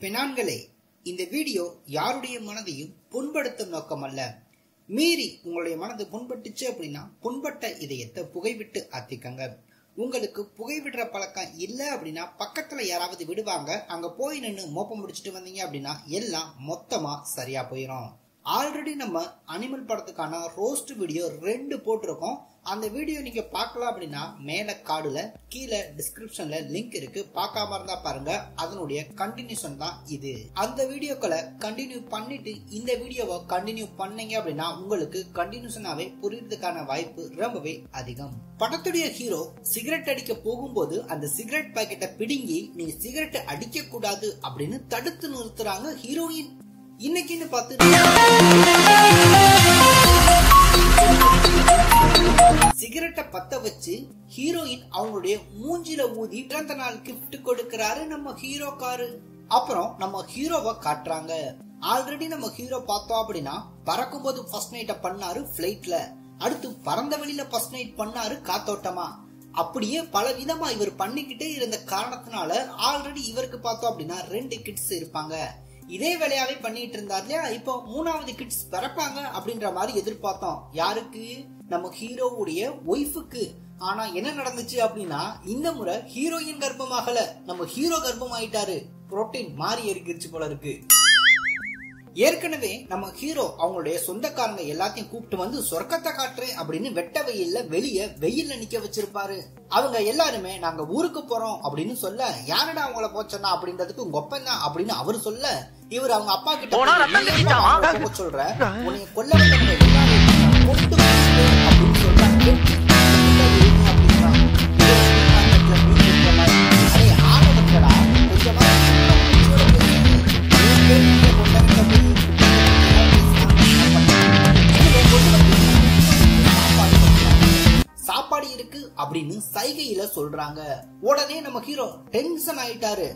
பெண்ணான்களே, இந்த வீடியோ யாருடைய மனதையும் புண்படுத்தும் நோக்கம் அல்ல. மீறி உங்களுடைய மனது புண்பட்டுச்சு அப்படின்னா புண்பட்ட இதயத்தை புகைவிட்டு ஆத்திக்கங்க. உங்களுக்கு புகைவிடுற பழக்கம் இல்ல அப்படின்னா பக்கத்துல யாராவது விடுவாங்க, அங்க போய் நின்று மோப்பம் முடிச்சுட்டு வந்தீங்க அப்படின்னா எல்லாம் மொத்தமா சரியா போயிடும். ஆல்ரெடி நம்ம அனிமல் படத்துக்கான ரோஸ்ட் வீடியோ 2 போட்டிருக்கோம். அந்த வீடியோ நீங்க பார்க்கலாம் அப்படின்னா மேல கார்டுல கீழே டிஸ்கிரிப்ஷன்ல லிங்க் இருக்கு, பார்க்காம இருந்தா பாருங்க. அதனுடைய கண்டினியூஷன் தான் இது. அந்த வீடியோக்களை கண்டினியூ பண்ணிட்டு இந்த வீடியோவை கண்டினியூ பண்ணீங்க அப்படின்னா உங்களுக்கு கண்டினியூஷனாவே புரியுறதுக்கான வாய்ப்பு ரொம்பவே அதிகம். படத்துடைய ஹீரோ சிகரெட் அடிக்க போகும்போது அந்த சிகரெட் பாக்கெட்டை பிடுங்கி நீ சிகரெட் அடிக்க கூடாது அப்படின்னு தடுத்து நிறுத்துறாங்க ஹீரோயின். இன்னைக்குன்னு பார்த்து சிகரெட்டை பத்த வச்சு ஹீரோயின் அவங்களுடைய மூஞ்சில ஊதி பிறந்த நாள் கிஃப்ட் கொடுக்கிறாரு நம்ம ஹீரோக்காரு. அப்புறம் நம்ம ஹீரோவை காட்டுறாங்க. ஆல்ரெடி நம்ம ஹீரோ பார்த்தோம் அப்படின்னா பறக்கும் போது ஃபர்ஸ்ட் நைட்ட பண்ணாரு பிளைட்ல, அடுத்து பறந்த வெளியில ஃபர்ஸ்ட் நைட் பண்ணாரு காத்தோட்டமா. அப்படியே பல விதமா இவர் பண்ணிக்கிட்டே இருந்த காரணத்தினால ஆல்ரெடி இவருக்கு பார்த்தோம் அப்படின்னா 2 கிட்ஸ் இருப்பாங்க. இதே வேலையாவே பண்ணிட்டு இருந்தார் இல்லையா. இப்போ 3வது கிட்ஸ் பிறப்பாங்க அப்படின்ற மாதிரி எதிர்பார்த்தோம். யாருக்கு? நம்ம ஹீரோவுடைய ஒய்ஃபுக்கு. ஆனா என்ன நடந்துச்சு அப்படின்னா இந்த முறை ஹீரோயின் கர்ப்பமாகல, நம்ம ஹீரோ கர்ப்பம் ஆயிட்டாரு. புரோட்டீன் மாறி இருக்கிருச்சு போல இருக்கு. ஏற்கனவே நம்ம ஹீரோ அவங்களுடைய சொந்தக்காரங்க எல்லாத்தையும் கூப்பிட்டு வந்து சொர்க்கத்தை காட்டுறேன் அப்படின்னு வெட்ட வெயில்ல வெளியே வெயில்ல நிக்க வச்சிருப்பாரு. அவங்க எல்லாருமே நாங்க ஊருக்கு போறோம் அப்படின்னு சொல்ல, யாரடா அவங்கள போச்சனா அப்படின்றதுக்கு உங்க ஒப்பந்தான் அப்படின்னு அவரு சொல்ல, இவர் அவங்க அப்பா கிட்ட சொல்ற உன்னை கொல்ல வந்தவங்க எல்லாரும் கொண்டு அப்படின்னு சொல்றாங்க. சாப்பாடு இருக்கு அப்படின்னு சைகையில சொல்றாங்க. உடனே நம்ம ஹீரோ டென்ஷன் ஆயிட்டாரு.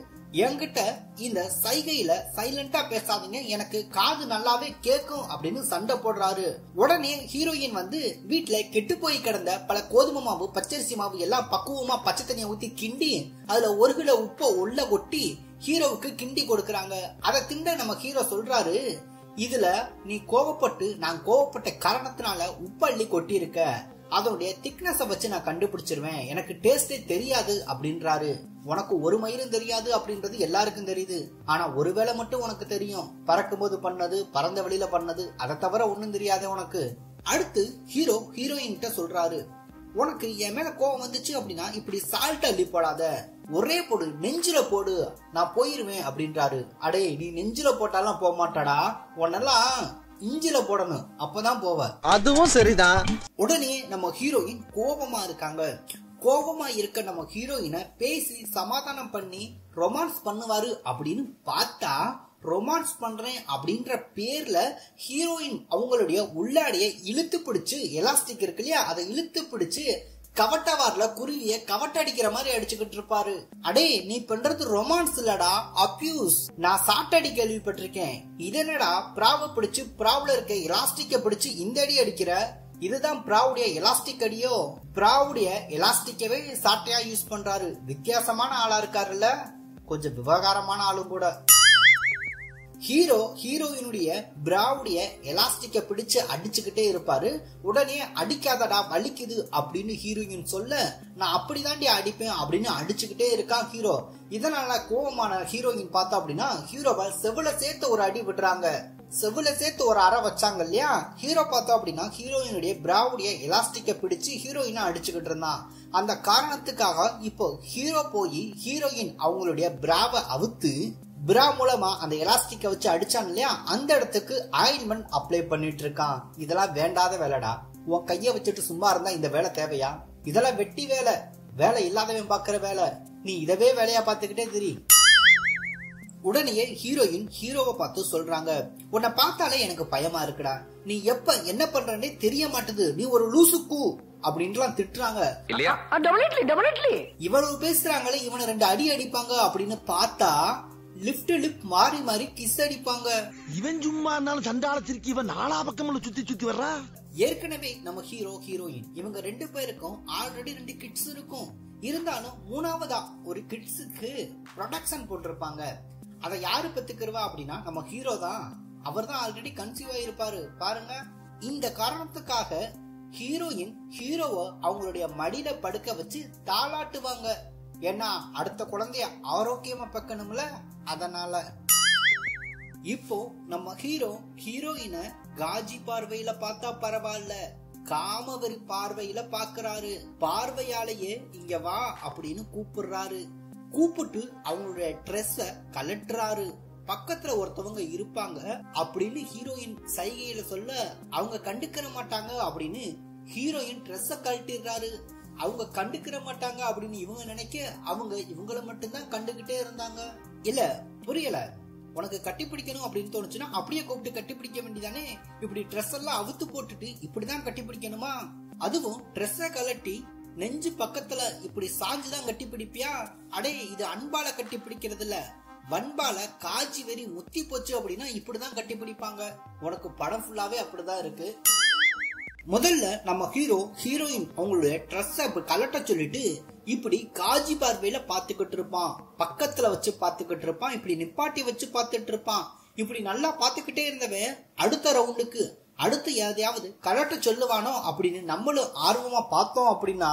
என்கிட்ட இந்த சைகையில சைலண்டா பேசாதீங்க, எனக்கு காது நல்லாவே கேட்கும் அப்படின்னு சண்டை போடுறாரு. உடனே ஹீரோயின் வந்து வீட்டுல கெட்டு போய் கிடந்த பல கோதுமை மாவு பச்சரிசி மாவு எல்லாம் பக்குவமா பச்சை தண்ணியை ஊத்தி கிண்டி அதுல 1 கிலோ உப்பை உள்ள கொட்டி ஹீரோவுக்கு கிண்டி கொடுக்கறாங்க. அதை திண்ட நம்ம ஹீரோ சொல்றாரு, இதுல நீ கோவப்பட்டு நான் கோவப்பட்ட காரணத்தினால உப்பு அள்ளி கொட்டி இருக்க, அதனுடைய திக்னஸ வச்சு நான் கண்டுபிடிச்சிருவேன், எனக்கு டேஸ்டே தெரியாது அப்படின்றாரு. உனக்கு ஒரு மயிலும் தெரியாது அப்படின்றது எல்லாருக்கும் தெரியுது, ஆனா ஒருவேளை மட்டும் உனக்கு தெரியும், பறக்கும் போது பண்ணது பறந்த வெளியில பண்ணது, அதை தவிர ஒண்ணும் தெரியாது உனக்கு. அடுத்து ஹீரோ ஹீரோயின் கிட்ட சொல்றாரு, உனக்கு என் மேல கோவம் வந்துச்சு அப்படின்னா இப்படி சால்ட் அள்ளி போடாத, ஒரே போடு, நெஞ்சில போடு, நான் போயிருவேன் அப்படின்றாரு. அடே நீ நெஞ்சில போட்டாலும் போக மாட்டாடா, உன்னெல்லாம் இஞ்சில போடணும், அப்பதான் போவ. அதுவும் சரிதான். உடனே நம்ம ஹீரோயின் கோபமா இருக்காங்க. கோபமா இருக்க நம்ம ஹீரோயினை பேசி சமாதானம் பண்ணி ரொமான்ஸ் பண்ணுவாரு அப்படின்னு பார்த்தா, ரொமான்ஸ் பண்றேன் அப்படின்ற பேர்ல ஹீரோயின் அவங்களுடைய உள்ளாடைய இழுத்து பிடிச்சு, எலாஸ்டிக் இருக்கு இல்லையா, அதை இழுத்து பிடிச்சு கவட்டவார்ல குருவிய கவட்ட அடிக்கிற மாதிரி அடிச்சுக்கிட்டு இருப்பாரு. அடே நீ பண்றது ரொமான்ஸ் இல்லடா, அபியூஸ். நான் சாட்டடி கேள்விப்பட்டிருக்கேன். இது என்னடா பிராவ பிடிச்சு பிராவ்ல இருக்க எலாஸ்டிக்க பிடிச்சு இந்த அடி அடிக்கிற, இதுதான் பிராவுடைய எலாஸ்டிக் அடியோ? பிராவுடைய எலாஸ்டிக்கவே சாட்டையா யூஸ் பண்றாரு. வித்தியாசமான ஆளா இருக்காருல்ல, கொஞ்சம் விவகாரமான ஆளும் கூட. ஹீரோ ஹீரோயினுடைய பிராவுடைய எலாஸ்டிக்க பிடிச்சு அடிச்சுக்கிட்டே இருப்பாரு. உடனே அடிக்காதடா வலிக்குது அப்படின்னு ஹீரோயின் சொல்ல, நான் அப்படிதாண்டி அடிப்பேன் அப்படின்னு அடிச்சுக்கிட்டே இருக்கான் ஹீரோ. இதனால கோபமான ஹீரோயின் பார்த்தா அப்படின்னா ஹீரோவை செவில சேர்த்து ஒரு அடி விடுறாங்க. செவில சேர்த்து ஒரு அறை வச்சாங்க இல்லையா. ஹீரோ பார்த்தோம் அப்படின்னா ஹீரோயினுடைய பிராவுடைய எலாஸ்டிக்க பிடிச்சு ஹீரோயினை அடிச்சுக்கிட்டு இருந்தான். அந்த காரணத்துக்காக இப்போ ஹீரோ போய் ஹீரோயின் அவங்களுடைய பிராவை அவுத்து பிரா மூலமா அந்த எலாஸ்டிக்க வச்சு அடிச்சான் இல்லையா, அந்த இடத்துக்கு ஆயில்மெண்ட் அப்ளை பண்ணிட்டு இருக்கான். இதெல்லாம் வேண்டாத வேலைடா. உன் கைய வச்சுட்டு சும்மா இருந்தா இந்த வேலை தேவையா? இதெல்லாம் வெட்டி வேலை, வேலை இல்லாதவன் பாக்குற வேலை. நீ இதவே வேலையா பாத்துக்கிட்டே தெரி. உடனே ஹீரோயின் ஹீரோவை பார்த்து சொல்றாங்க, உன்னை பார்த்தாலே எனக்கு பயமா இருக்குடா, நீ எப்ப என்ன பண்றே தெரிய மாட்டுது, நீ ஒரு லூசுக்கு அப்படின்லாம் திட்டுறாங்க. இவ்வளவு பேசுறாங்களே, இவனை 2 அடி அடிப்பாங்க அப்படின்னு பார்த்தா லிப்ட் லிப் மாறி மாறி கிஸ் அடிப்பாங்க. இவன் சும்மா இருந்தாலும் சண்டால திருக்கி இவன் 4 பக்கம் சுத்தி சுத்தி வர்றா. ஏற்கனவே நம்ம ஹீரோ ஹீரோயின் இவங்க 2 பேருக்கும் ஆல்ரெடி 2 கிட்ஸ் இருக்கும். இருந்தாலும் 3வதா ஒரு கிட்ஸுக்கு ப்ரொடக்ஷன் போட்டிருப்பாங்க. அதை யாரு பெத்துக்கிறவா அப்படின்னா நம்ம ஹீரோ தான். அவர் தான் ஆல்ரெடி கன்சீவ் ஆயிருப்பாரு பாருங்க. இந்த காரணத்துக்காக ஹீரோயின் ஹீரோவை அவங்களுடைய மடியில படுக்க வச்சு தாளாட்டுவாங்க. ஏன்னா அடுத்த குழந்தைய ஆரோக்கியமா பெக்கணும்ல, அதனால. இப்போ நம்ம ஹீரோ ஹீரோயின காஜி பார்வையில பார்த்தா பரவாயில்ல, காமவெறி பார்வையில பாக்குறாரு. பார்வையாலேயே இங்க வா அப்படின்னு கூப்பிடுறாரு. கூப்பிட்டு அவங்களுடைய ட்ரெஸ்ஸ கலட்டுறாரு. பக்கத்துல ஒருத்தவங்க இருப்பாங்க அப்படின்னு ஹீரோயின் சைகையில சொல்ல அவங்க கண்டுக்கிற மாட்டாங்க அப்படின்னு ஹீரோயின் ட்ரெஸ்ஸ கழட்டிடுறாரு. அவங்க கண்டுக்கிற மாட்டாங்க அப்படின்னு இவங்க நினைக்க அவங்க இவங்கள மட்டும்தான் கண்டுகிட்டே இருந்தாங்க. இல்ல புரியல, உனக்கு கட்டி பிடிக்கணும் அப்படின்னு தோணுச்சுன்னா அப்படியே கூப்பிட்டு கட்டி பிடிக்க வேண்டியதானே? இப்படி ட்ரெஸ் எல்லாம் அவுத்து போட்டுட்டு இப்படிதான் கட்டி பிடிக்கணுமா? அதுவும் ட்ரெஸ்ஸ கலட்டி நெஞ்சு பக்கத்துல இப்படி சாஞ்சுதான் கட்டி பிடிப்பியா? அடே, இது அன்பால கட்டி பிடிக்கிறது இல்ல, வன்பால காஜி வெறி முத்தி போச்சு அப்படின்னா இப்படிதான் கட்டி பிடிப்பாங்க. உனக்கு படம் ஃபுல்லாவே அப்படிதான் இருக்கு. முதல்ல நம்ம ஹீரோ ஹீரோயின் அவங்களுடைய ட்ரெஸ்ஸ கலட்ட சொல்லிட்டு இப்படி காஜி பார்வையில பாத்துக்கிட்டு இருப்பான். பக்கத்துல வச்சு பாத்துக்கிட்டு இருப்பான், இப்படி நிப்பாட்டி வச்சு பாத்துட்டு இருப்பான். இப்படி நல்லா பாத்துக்கிட்டே இருந்தவன் அடுத்த ரவுண்டுக்கு அடுத்து எதையாவது கலட்ட சொல்லுவானோ அப்படின்னு நம்மளும் ஆர்வமா பார்த்தோம் அப்படின்னா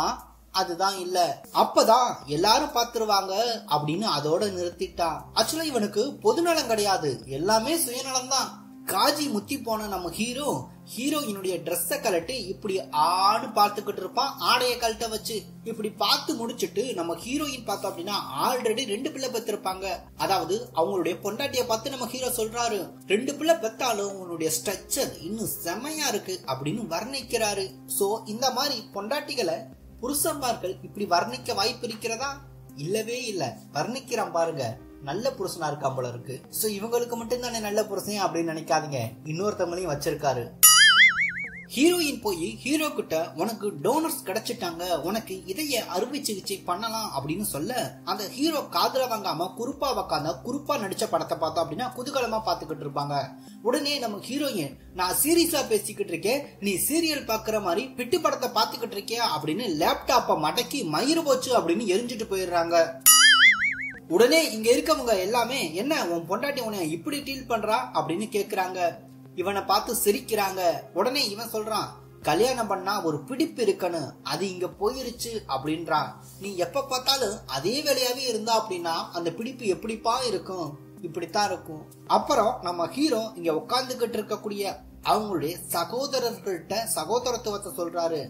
அதுதான் இல்ல. அப்பதான் எல்லாரும் பாத்துருவாங்க அப்படின்னு அதோட நிறுத்திட்டான். ஆக்சுவலா இவனுக்கு பொதுநலம் கிடையாது, எல்லாமே சுயநலம் தான். காஜி முத்தி போன நம்ம ஹீரோ ஹீரோயினுடைய ட்ரெஸ்ஸ கலட்டி இப்படி ஆடு பாத்துக்கிட்டு இருப்பான். ஆடைய கழட்ட வச்சு இப்படி பார்த்து முடிச்சுட்டு நம்ம ஹீரோயின் பார்த்தோம் அப்படின்னா ஆல்ரெடி 2 பிள்ளை பெற்றிருப்பாங்க. அதாவது அவங்களுடைய பொண்டாட்டிய பார்த்து நம்ம ஹீரோ சொல்றாரு, 2 பிள்ளை பெத்தாலும் உன்னுடைய ஸ்ட்ரக்சர் இன்னும் செமையா இருக்கு அப்படின்னு வர்ணிக்கிறாரு. சோ இந்த மாதிரி பொண்டாட்டிகளை புருஷன்மார்கள் இப்படி வர்ணிக்க வாய்ப்பு இருக்கிறதா? இல்லவே இல்ல. வர்ணிக்கிறான் பாருங்க, நல்ல புருஷனா இருக்கா போல இருக்கு. சோ இவங்களுக்கு மட்டும் தானே நல்ல புருஷன் அப்படின்னு நினைக்காதீங்க, இன்னொருத்தவங்களையும் வச்சிருக்காரு. ஹீரோயின் போய் ஹீரோ கிட்ட உனக்கு டோனர்ஸ் கிடைச்சிட்டாங்க, உனக்கு இதய அறுவை சிகிச்சை பண்ணலாம் அப்படின்னு சொல்ல அந்த ஹீரோ காதுல வாங்காம குறுப்பா உக்காந்த குறுப்பா நடிச்ச படத்தை பார்த்தோம் அப்படின்னா குதூகலமா பாத்துக்கிட்டு இருப்பாங்க. உடனே நம்ம ஹீரோயின், நான் சீரியஸா பேசிக்கிட்டு இருக்கேன், நீ சீரியல் பாக்குற மாதிரி பிட்டு படத்தை பாத்துக்கிட்டு இருக்கியா அப்படின்னு லேப்டாப்ப மடக்கி மயிறு போச்சு அப்படின்னு எரிஞ்சிட்டு போயிடுறாங்க. உடனே இங்க இருக்கவங்க எல்லாமே, என்ன உன் பொண்டாட்டி உன்னை இப்படி டீல் பண்றா அப்படின்னு கேக்குறாங்க. இவனை பார்த்து சிரிக்கிறாங்க. உடனே இவன் சொல்றான், கல்யாணம் பண்ணா ஒரு பிடிப்பு இருக்கணும், அது இங்க போயிருச்சு அப்படின்றான். நீ எப்ப பார்த்தாலும் அதே வேலையாவே இருந்தா அப்படின்னா அந்த பிடிப்பு எப்படிப்பா இருக்கும்? இப்படித்தான் இருக்கும். அப்புறம் நம்ம ஹீரோ இங்க உட்கார்ந்துகிட்டு இருக்கக்கூடிய அவங்களுடைய சகோதரர்கள்ட்ட சகோதரத்துவத்தை சொல்றாரு.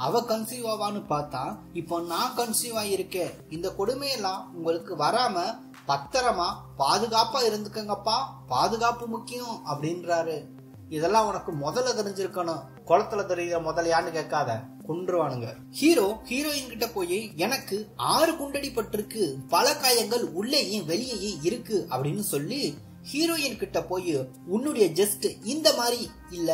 அவ கன்சீவ் ஆவான்னு பார்த்தா இப்போ நான் கன்சீவ் ஆயிருக்கேன். இந்த கொடுமையெல்லாம் உங்களுக்கு வராம பத்திரமா பாதுகாப்பா இருந்துக்கங்கப்பா, பாதுகாப்பு முக்கியம் அப்படின்றாரு. இதெல்லாம் உனக்கு முதல்ல தெரிஞ்சிருக்கணும், குளத்துல தெரியுற முதலையான்னு கேட்காத, கொன்றுவானுங்க. ஹீரோ ஹீரோயின் கிட்ட போய் எனக்கு 6 குண்டடி பட்டிருக்கு, பல காயங்கள் உள்ளேயும் வெளியேயும் இருக்கு அப்படின்னு சொல்லி ஹீரோயின் கிட்ட போய் உன்னுடைய ஜஸ்ட் இந்த மாதிரி இல்ல,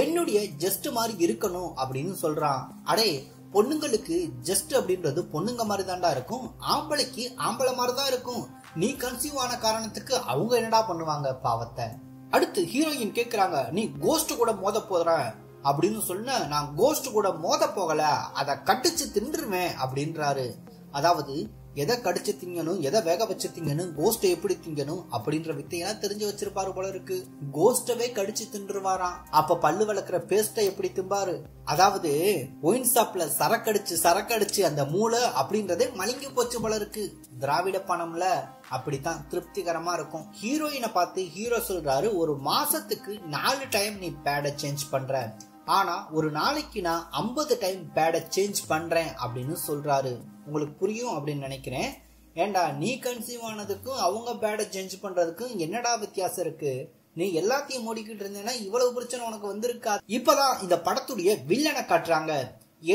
என்னுடைய ஜஸ்ட் மாதிரி இருக்கணும் அப்படின்னு சொல்றான். அடே, பொண்ணுங்களுக்கு ஜஸ்ட் அப்படின்றது பொண்ணுங்க மாதிரி தான்டா இருக்கும், ஆம்பளைக்கு ஆம்பளை மாதிரி தான் இருக்கும். நீ கன்சீவ் ஆன காரணத்துக்கு அவங்க என்னடா பண்ணுவாங்க பாவத்தை. அடுத்து ஹீரோயின் கேக்குறாங்க, நீ கோஸ்ட் கூட மோத போற அப்படின்னு சொன்ன, நான் கோஸ்ட் கூட மோத போகல, அத கடிச்சு தின்றுவேன் அப்படின்றாரு. அதாவது எதை கடிச்சு திங்கணும், எதை வேக வச்சு திங்கணும், கோஸ்ட் எப்படி திங்கணும் அப்படின்ற வித்தையெல்லாம் தெரிஞ்சு வச்சிருப்பாரு போல இருக்கு. கோஸ்டவே கடிச்சு தின்றுவாராம். அப்ப பல்லு விளக்குற பேஸ்ட எப்படி திம்பாரு? அதாவது ஒயின் ஷாப்ல சரக்கடிச்சு அந்த மூளை அப்படின்றதே மலிங்கி போச்சு போல இருக்கு. திராவிட பணம்ல அப்படித்தான் திருப்திகரமா இருக்கும். ஹீரோயினை பார்த்து ஹீரோ சொல்றாரு, ஒரு மாசத்துக்கு 4 டைம் நீ பேட சேஞ்ச் பண்ற, ஆனா ஒரு நாளைக்கு நான் 50 டைம் பேட சேஞ்ச் பண்றேன் அப்படின்னு சொல்றாரு. உங்களுக்கு புரியும் அப்படின்னு நினைக்கிறேன். ஏண்டா, நீ கன்சீவ் ஆனதுக்கும் அவங்க பேட சேஞ்ச் பண்றதுக்கும் என்னடா வித்தியாசம் இருக்கு? நீ எல்லாத்தையும் மூடிக்கிட்டு இருந்தேன்னா இவ்வளவு பிரச்சனை உனக்கு வந்திருக்கா. இப்பதான் இந்த படத்துடைய வில்லனை காட்டுறாங்க.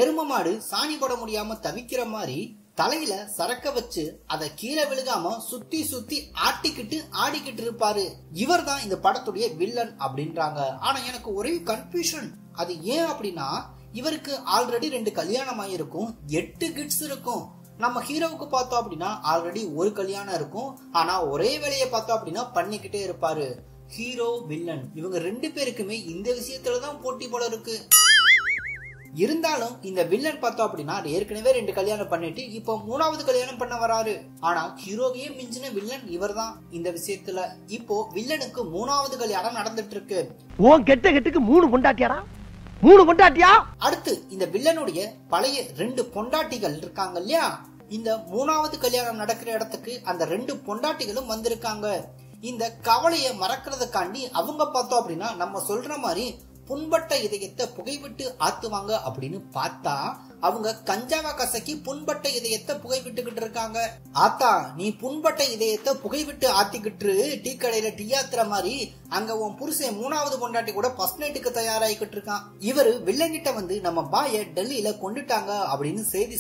எரும மாடு சாணி போட முடியாம தவிக்கிற மாதிரி தலையில சரக்க வச்சு அத கீழே விழுகாம சுத்தி சுத்தி ஆட்டிக்கிட்டு ஆடிக்கிட்டு இருப்பாரு. இவர் தான் இந்த படத்துடைய வில்லன் அப்படின்றாங்க. ஆனா எனக்கு ஒரே கன்ஃபியூஷன். அது ஏன் அப்படின்னா, இவருக்கு ஆல்ரெடி 2 கல்யாணம் ஆயிருக்கும், 8 கிட்ஸ் இருக்கும். நம்ம ஹீரோவுக்கு பார்த்தோம் அப்படின்னா ஆல்ரெடி 1 கல்யாணம் இருக்கும், ஆனா ஒரே வேலையை பார்த்தோம் அப்படின்னா பண்ணிக்கிட்டே இருப்பாரு. ஹீரோ வில்லன் இவங்க 2 பேருக்குமே இந்த விஷயத்துலதான் போட்டி போல இருக்கு. இருந்தாலும் இந்த வில்லன் பார்த்தோம் அப்படின்னா ஏற்கனவே 2 கல்யாணம் பண்ணிட்டு இப்போ 3வது கல்யாணம் பண்ண வராரு. ஆனா ஹீரோவையே மிஞ்சின வில்லன் இவர்தான் இந்த விஷயத்துல. இப்போ வில்லனுக்கு 3வது கல்யாணம் நடந்துட்டு இருக்கு. ஓன் கெட்ட கெட்டுக்கு 3 பொண்டாட்டியாரா? 3 பொண்டாட்டியா? அடுத்து இந்த வில்லனுடைய பழைய 2 பொண்டாட்டிகள் இருக்காங்க இல்லையா, இந்த 3வது கல்யாணம் நடக்கிற இடத்துக்கு அந்த 2 பொண்டாட்டிகளும் வந்திருக்காங்க. இந்த கவலையை மறக்கிறதுக்காண்டி அவங்க பார்த்தோம் அப்படின்னா நம்ம சொல்ற மாதிரி புண்பட்ட இதயத்தை புகைவிட்டு ஆத்துவாங்க அப்படின்னு பார்த்தா அவங்க கஞ்சாவா கசக்கி புண்பட்ட இதயத்தை புகைவிட்டுக்கிட்டு இருக்காங்க. ஆத்தா, நீ புண்பட்ட இதயத்தை புகைவிட்டு ஆத்திக்கிட்டு டீ கடையில டீ ஆத்துற மாதிரி அங்க உன் புருஷன் 3வது பொண்டாட்டி கூட ஃபர்ஸ்ட் நைட்டுக்கு தயாராகிக்கிட்டு இருக்கான். இவரு வில்லங்கிட்ட வந்து நம்ம பாய டெல்லியில கொண்டுட்டாங்க அப்படின்னு செய்தி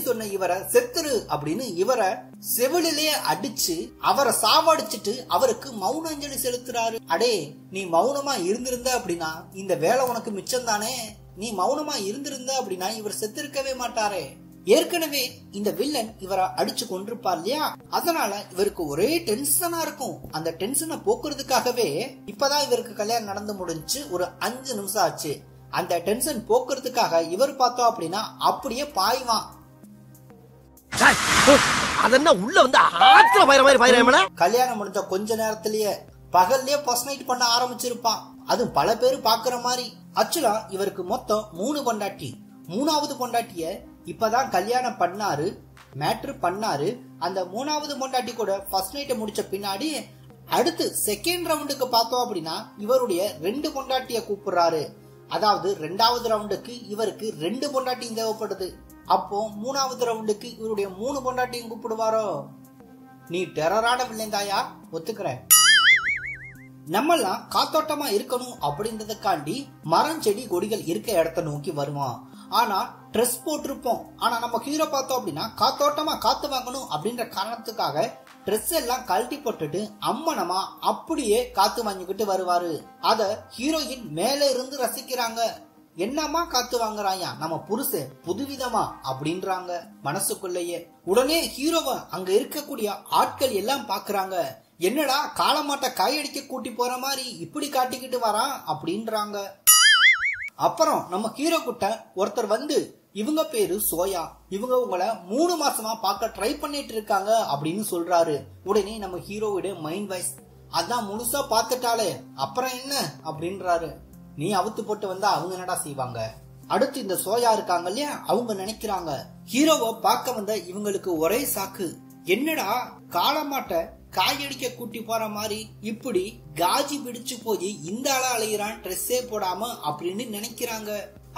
சொன்ன இவரை செத்துரு அப்படின்னு இவரை செவிலிலே அடிச்சு அவரை சாவடிச்சிட்டு அவருக்கு மௌன அஞ்சலி செலுத்துறாரு. அடே, நீ மௌனமா இருந்திருந்த அப்படின்னா இந்த வேலை உனக்கு மிச்சம் தானே. நீ மௌனமா இருந்திருந்த அப்படின்னா இவர் செத்திருக்கவே மாட்டாரே. ஏற்கனவே இந்த வில்லன் இவரை அடிச்சு கொண்டிருப்பார் இல்லையா, அதனால இவருக்கு ஒரே டென்ஷனா இருக்கும். அந்த டென்ஷனை போக்குறதுக்காகவே இப்பதான் இவருக்கு கல்யாணம் நடந்து முடிஞ்சு ஒரு 5 நிமிஷம் ஆச்சு. அந்த டென்ஷன் போக்குறதுக்காக இவர் பார்த்தோம் அப்படின்னா அப்படியே பாய்வான். அதென்ன உள்ள வந்து ஆத்திர பயிர மாதிரி பயிர கல்யாணம் முடிஞ்ச கொஞ்ச நேரத்திலேயே பகல்லே ஃபர்ஸ்ட் நைட் பண்ண ஆரம்பிச்சிருப்பான். அது பல பேர் பாக்குற மாதிரி. ஆக்சுவலா இவருக்கு மொத்தம் 3 பொண்டாட்டி. 3வது பொண்டாட்டிய இப்பதான் கல்யாணம் பண்ணாரு, மேட்ரு பண்ணாரு. அந்த 3வது பொண்டாட்டி கூட ஃபர்ஸ்ட் நைட்டை முடிச்ச பின்னாடி அடுத்து செகண்ட் ரவுண்டுக்கு பார்த்தோம் அப்படின்னா இவருடைய 2 பொண்டாட்டிய கூப்பிடுறாரு. அதாவது 2வது ரவுண்டுக்கு இவருக்கு 2 பொண்டாட்டியும் தேவைப்படுது. அப்போ 3வது ரவுண்டுக்கு இவருடைய 3 பொண்டாட்டியும் கூப்பிடுவாரோ. நீ டெரரான வில்லைந்தாயா, ஒத்துக்கிறேன். நம்மெல்லாம் காத்தோட்டமா இருக்கணும் அப்படின்றதுக்காண்டி மரம் செடி கொடிகள் இருக்க இடத்த நோக்கி வருவான். ஆனா ட்ரெஸ் போட்டிருப்போம். ஆனா நம்ம ஹீரோ பார்த்தோம் அப்படின்னா காத்தோட்டமா காத்து வாங்கணும் அப்படின்ற காரணத்துக்காக ட்ரெஸ் எல்லாம் கழட்டி போட்டுட்டு அம்மனமா அப்படியே காத்து வாங்கிக்கிட்டு வருவாரு. அத ஹீரோயின் மேல இருந்து ரசிக்கிறாங்க. என்னமா காத்து வாங்குறாயா நம்ம புருஷன் புதுவிதமா அப்படின்றாங்க மனசுக்குள்ளேயே. உடனே ஹீரோவை அங்க இருக்கக்கூடிய ஆட்கள் எல்லாம் பாக்குறாங்க. என்னடா காலமாட்ட காயடிக்க கூட்டி போற மாதிரி இப்படி காட்டிக்கிட்டு வரான் அப்படின்றாங்க. அப்புறம் நம்ம ஹீரோ கிட்ட ஒருத்தர் வந்து இவங்க பேரு சோயா, இவங்க உங்களை 3 மாசமா பார்க்க ட்ரை பண்ணிட்டு இருக்காங்க அப்படின்னு சொல்றாரு. உடனே நம்ம ஹீரோவோட மைண்ட் வாய்ஸ், அதான் முழுசா பாத்துட்டாலே அப்புறம் என்ன அப்படின்றாரு. நீ அவுத்து போட்டு வந்தா அவங்க என்னடா செய்வாங்க. அடுத்து இந்த சோயா இருக்காங்க இல்லையா, அவங்க நினைக்கிறாங்க ஹீரோவை பார்க்க வந்த இவங்களுக்கு ஒரே சாக்கு, என்னடா காலமாட்ட காயடிக்க கூட்டி போற மாதிரி இப்படி காஜி பிடிச்சு போய் இந்த ஆளா அலையிறான் ட்ரெஸ்ஸே போடாம அப்படின்னு நினைக்கிறாங்க.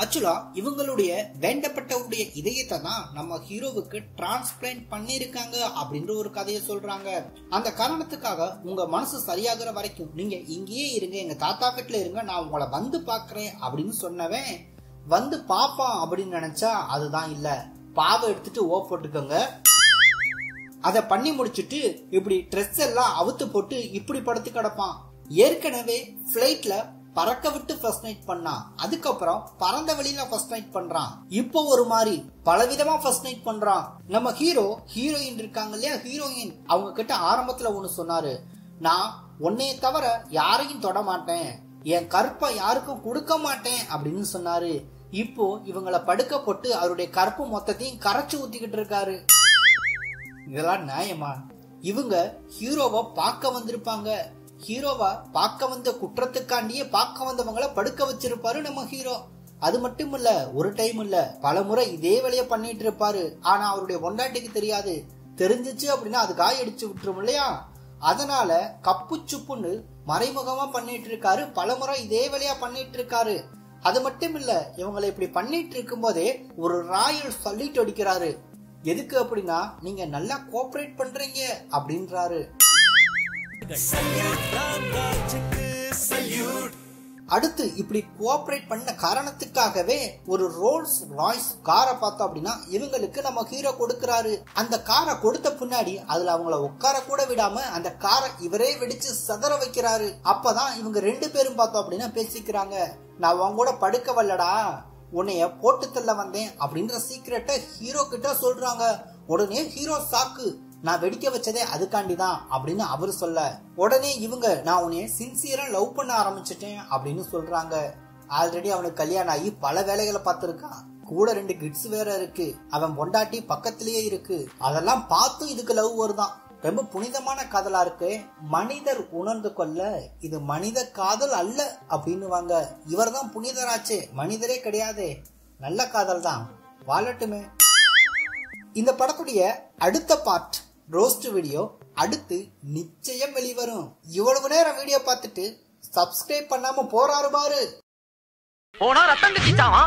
ஆக்சுவலா இவங்களுடைய வேண்டப்பட்டவருடைய இதயத்தை தான் நம்ம ஹீரோவுக்கு டிரான்ஸ்பிளான்ட் பண்ணிருக்காங்க அப்படின்ற ஒரு கதையை சொல்றாங்க. அந்த காரணத்துக்காக உங்க மனசு சரியாகிற வரைக்கும் நீங்க இங்கேயே இருங்க, எங்க தாத்தா வீட்டுல இருங்க, நான் உங்களை வந்து பாக்குறேன் அப்படின்னு சொன்னவன் வந்து பாப்பான் அப்படின்னு நினைச்சா அதுதான் இல்ல. பாவை எடுத்துட்டு போட்டுக்கோங்க. அத பண்ணி முடிச்சுட்டு இப்படி ட்ரெஸ் எல்லாம் அவுத்து போட்டு இப்படி படுத்து கிடப்பான். ஏற்கனவே பிளைட்ல பறக்க விட்டு ஃபர்ஸ்ட் நைட் பண்ணான், அதுக்கப்புறம் பறந்த வெளியில ஃபர்ஸ்ட் நைட் பண்றான், இப்போ ஒரு மாதிரி பலவிதமா ஃபர்ஸ்ட் நைட் பண்றான். நம்ம ஹீரோயின் இருக்காங்க இல்லையா, ஹீரோயின் அவங்க கிட்ட ஆரம்பத்துல ஒண்ணு சொன்னாரு, நான் உன்னைய தவிர யாரையும் தொட மாட்டேன், என் கற்பை யாருக்கும் கொடுக்க மாட்டேன் அப்படின்னு சொன்னாரு. இப்போ இவங்களை படுக்க போட்டு அவருடைய கற்பு மொத்தத்தையும் கரைச்சு ஊத்திக்கிட்டு இருக்காரு. இதெல்லாம் நியாயமா? இவங்க ஹீரோவை பார்க்க வந்திருப்பாங்க. ஹீரோவா பார்க்க வந்த குற்றத்துக்காண்டியே பார்க்க வந்தவங்களை படுக்க வச்சிருப்பாரு நம்ம ஹீரோ. அது மட்டும் இல்ல, ஒரு டைம் இல்ல பல முறை இதே வேலைய பண்ணிட்டு இருப்பாரு. ஆனா அவருடைய பொண்டாட்டிக்கு தெரியாது. தெரிஞ்சிச்சு அப்படின்னா அது காயடிச்சு விட்டுரும் இல்லையா, அதனால கப்பு சுப்புன்னு மறைமுகமா பண்ணிட்டு இருக்காரு. பல முறை இதே வேலையா பண்ணிட்டு இருக்காரு. அது மட்டும் இல்ல, இவங்களை இப்படி பண்ணிட்டு இருக்கும் போதே ஒரு ராயல் சல்யூட் அடிக்கிறாரு. எதுக்கு அப்படின்னா நீங்க நல்லா கோஆபரேட் பண்றீங்க அப்படின்றாரு. அடுத்து இப்படி கோஆபரேட் பண்ண காரணத்துக்காகவே ஒரு ரோல்ஸ் ராய்ஸ் காரை பார்த்தோம் அப்படின்னா இவங்களுக்கு நம்ம ஹீரோ கொடுக்கறாரு. அந்த காரை கொடுத்த பின்னாடி அதுல அவங்கள உட்கார கூட விடாம அந்த காரை இவரே வெடிச்சு சதற வைக்கிறாரு. அப்பதான் இவங்க 2 பேரும் பார்த்தோம் அப்படின்னா பேசிக்கிறாங்க, நான் உன் கூட படுக்க வரலடா, உன்னைய போட்டு தள்ள வந்தேன் அப்படின்ற சீக்கிரட்டை ஹீரோ கிட்ட சொல்றாங்க. உடனே ஹீரோ சாக்கு, நான் வெடிக்க வச்சதே அதுக்காண்டிதான் அப்படின்னு அவரு சொல்ல, உடனே இவங்க நான் உன்னைய சின்சியரா லவ் பண்ண ஆரம்பிச்சிட்டேன் அப்படின்னு சொல்றாங்க. ஆல்ரெடி அவனுக்கு கல்யாணம் ஆகி பல வேலைகளை பார்த்திருக்கான். கூட 2 கிட்ஸ் வேற இருக்கு. அவன் பொண்டாட்டி பக்கத்திலேயே இருக்கு. அதெல்லாம் பார்த்தும் இதுக்கு லவ் வருதான். ரொம்ப புனிதமான காதலா இருக்கு. மனிதர் உணர்ந்து கொள்ள இது மனித காதல் அல்ல அப்படின்னுவாங்க. இவர் தான் புனிதராச்சே, மனிதரே கிடையாது. நல்ல காதல் தான், வாழட்டுமே. இந்த படத்துடைய அடுத்த பார்ட் ரோஸ்ட் வீடியோ அடுத்து நிச்சயம் வெளிவரும். இவ்வளவு நேரம் வீடியோ பார்த்துட்டு சப்ஸ்கிரைப் பண்ணாம போறாரு பாரு. போனா ரத்தம் கட்டிச்சான்.